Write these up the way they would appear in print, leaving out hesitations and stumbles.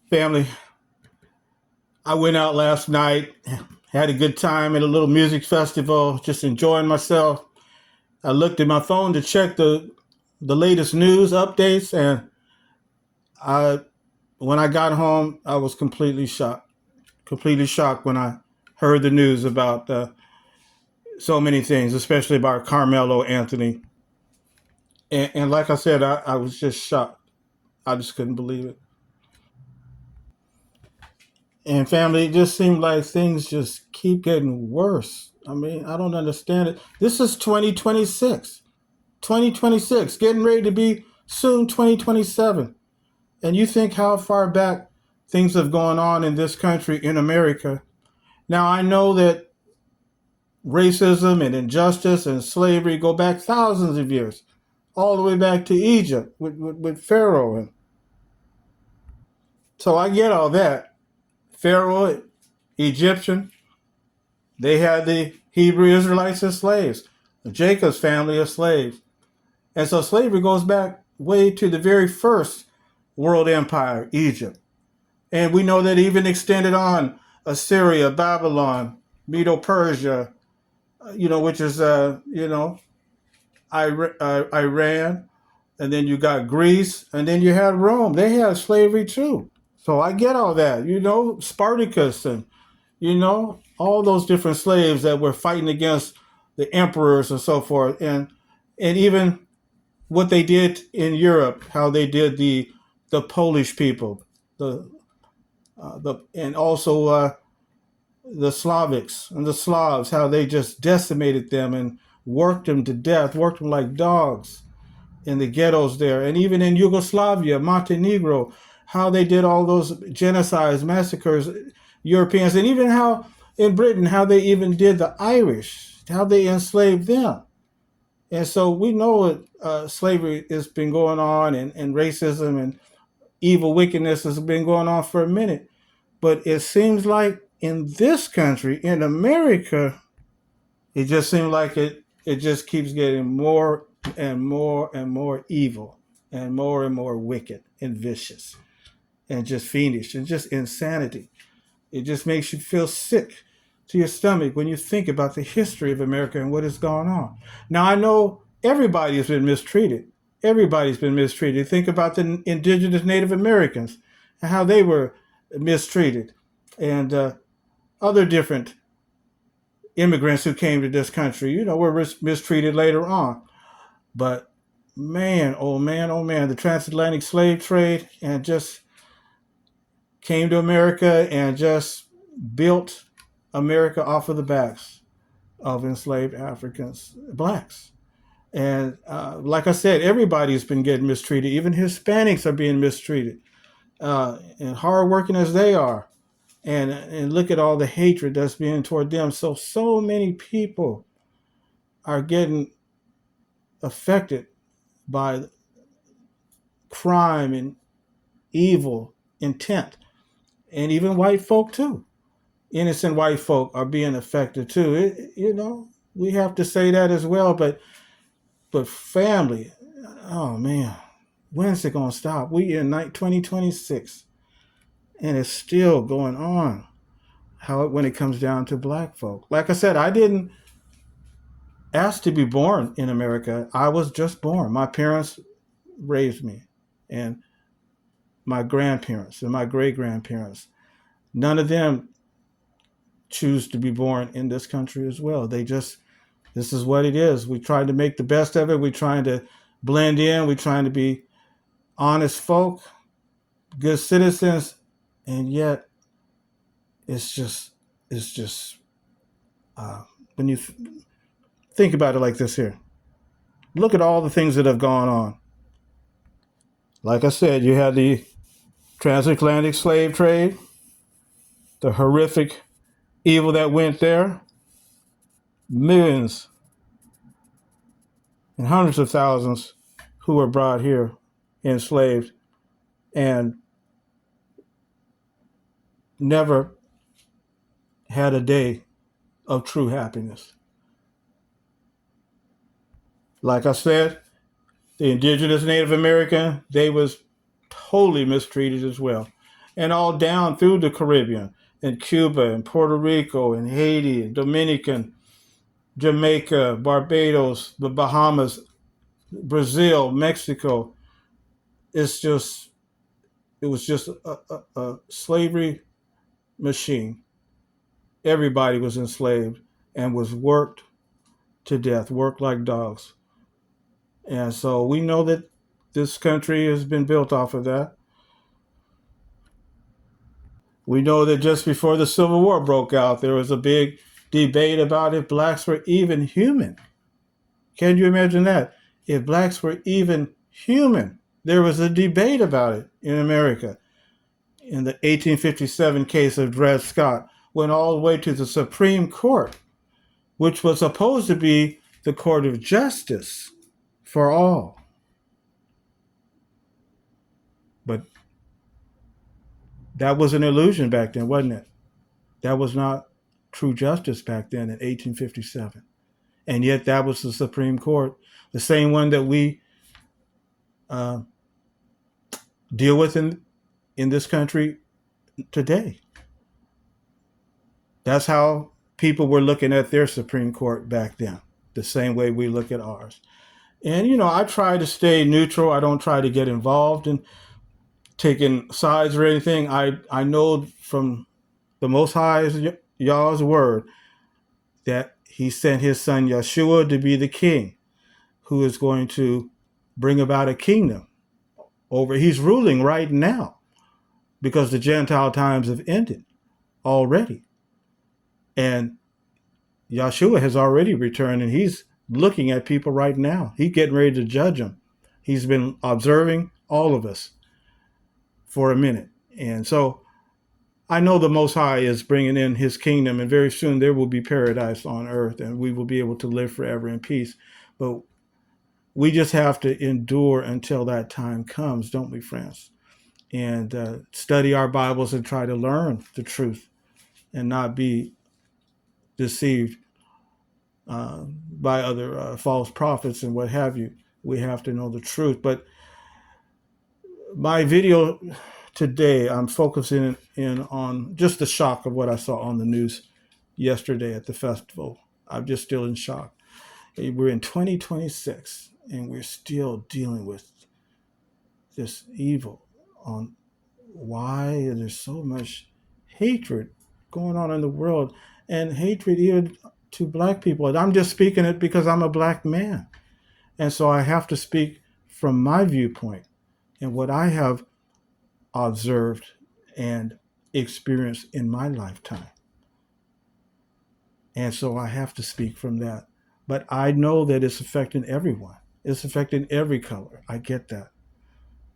Family, I went out last night, had a good time at a little music festival, just enjoying myself. I looked at my phone to check the latest news updates, and I when I got home, I was completely shocked when I heard the news about so many things, especially about Carmelo Anthony. And like I said, I was just shocked. I just couldn't believe it. And family, it just seemed like things just keep getting worse. I mean, I don't understand it. This is 2026. 2026, getting ready to be soon 2027. And you think how far back things have gone on in this country, in America. Now, I know that racism and injustice and slavery go back thousands of years, all the way back to Egypt with Pharaoh. And so I get all that. Pharaoh, Egyptian, they had the Hebrew Israelites as slaves, Jacob's family as slaves. And so slavery goes back way to the very first world empire, Egypt. And we know that even extended on Assyria, Babylon, Medo Persia, which is, Iran. And then you got Greece. And then you had Rome. They had slavery too. So I get all that, Spartacus and, all those different slaves that were fighting against the emperors and so forth. And even what they did in Europe, how they did the Polish people, and also the Slavics and the Slavs, how they just decimated them and worked them to death, worked them like dogs in the ghettos there, and even in Yugoslavia, Montenegro, how they did all those genocides, massacres, Europeans, and even how in Britain, how they even did the Irish, how they enslaved them. And so we know slavery has been going on, and racism and evil wickedness has been going on for a minute. But it seems like in this country, in America, it just seems like it just keeps getting more and more and more evil and more wicked and vicious and just fiendish and just insanity. It just makes you feel sick to your stomach when you think about the history of America and what has gone on. Now, I know everybody has been mistreated. Everybody's been mistreated. Think about the indigenous Native Americans and how they were mistreated, and other different immigrants who came to this country, were mistreated later on. But man, oh man, oh man, the transatlantic slave trade and just came to America and just built America off of the backs of enslaved Africans, blacks. And like I said, everybody's been getting mistreated. Even Hispanics are being mistreated, and hardworking as they are. And look at all the hatred that's being toward them. So many people are getting affected by crime and evil intent, and even white folk too. Innocent white folk are being affected too. We have to say that as well. But family, oh man, when's it gonna stop? We in 2026, and it's still going on. When it comes down to black folk, like I said, I didn't ask to be born in America. I was just born. My parents raised me, and my grandparents and my great grandparents. None of them choose to be born in this country as well. This is what it is. We try to make the best of it. We're trying to blend in. We're trying to be honest folk, good citizens, and yet it's just when you think about it like this here. Look at all the things that have gone on. Like I said, you had the transatlantic slave trade, the horrific evil that went there, millions and hundreds of thousands who were brought here enslaved and never had a day of true happiness. Like I said, the indigenous Native American, they was totally mistreated as well. and all down through the Caribbean, and Cuba, and Puerto Rico, and Haiti, and Dominican, Jamaica, Barbados, the Bahamas, Brazil, Mexico. It's just, it was just a slavery machine. Everybody was enslaved and was worked to death, worked like dogs. And so we know that this country has been built off of that. We know that just before the Civil War broke out, there was a big debate about if blacks were even human. Can you imagine that? If blacks were even human, there was a debate about it in America. In the 1857 case of Dred Scott, went all the way to the Supreme Court, which was supposed to be the court of justice for all. But that was an illusion back then, wasn't it? That was not true justice back then in 1857. And yet that was the Supreme Court, the same one that we uh, deal with in this country today. That's how people were looking at their Supreme Court back then, the same way we look at ours. And, you know, I try to stay neutral. I don't try to get involved in taking sides or anything. I know from the Most High's YAH's word that he sent his son Yeshua to be the king who is going to bring about a kingdom over. He's ruling right now because the Gentile times have ended already. And Yeshua has already returned and he's looking at people right now. He's getting ready to judge them. He's been observing all of us for a minute. And so I know the Most High is bringing in his kingdom, and very soon there will be paradise on earth and we will be able to live forever in peace. But we just have to endure until that time comes, don't we, friends? And study our Bibles and try to learn the truth and not be deceived by other false prophets and what have you. We have to know the truth. But my video today, I'm focusing in on just the shock of what I saw on the news yesterday at the festival. I'm just still in shock. We're in 2026 and we're still dealing with this evil on why there's so much hatred going on in the world, and hatred even to black people. And I'm just speaking it because I'm a black man. And so I have to speak from my viewpoint and what I have observed and experienced in my lifetime. And so I have to speak from that. But I know that it's affecting everyone. It's affecting every color. I get that.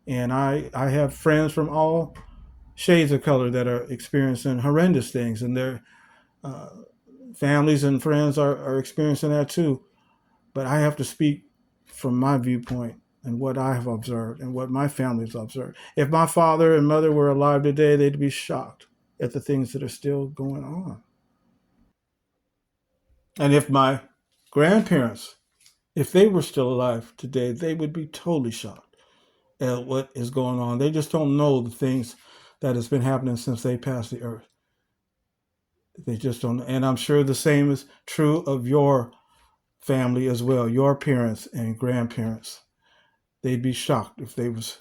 And I have friends from all shades of color that are experiencing horrendous things, and their families and friends are experiencing that too. But I have to speak from my viewpoint and what I have observed and what my family's observed. If my father and mother were alive today, they'd be shocked at the things that are still going on. And if my grandparents, if they were still alive today, they would be totally shocked at what is going on. They just don't know the things that has been happening since they passed the earth. They just don't. And I'm sure the same is true of your family as well, your parents and grandparents. They'd be shocked if they was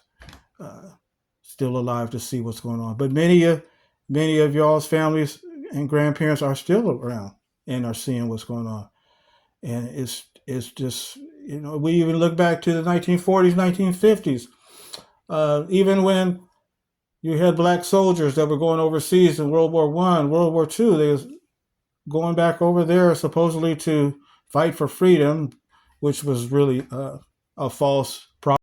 still alive to see what's going on. But many of y'all's families and grandparents are still around and are seeing what's going on. And it's just, you know, we even look back to the 1940s, 1950s, even when you had black soldiers that were going overseas in World War I, World War II. They was going back over there supposedly to fight for freedom, which was really a false propaganda.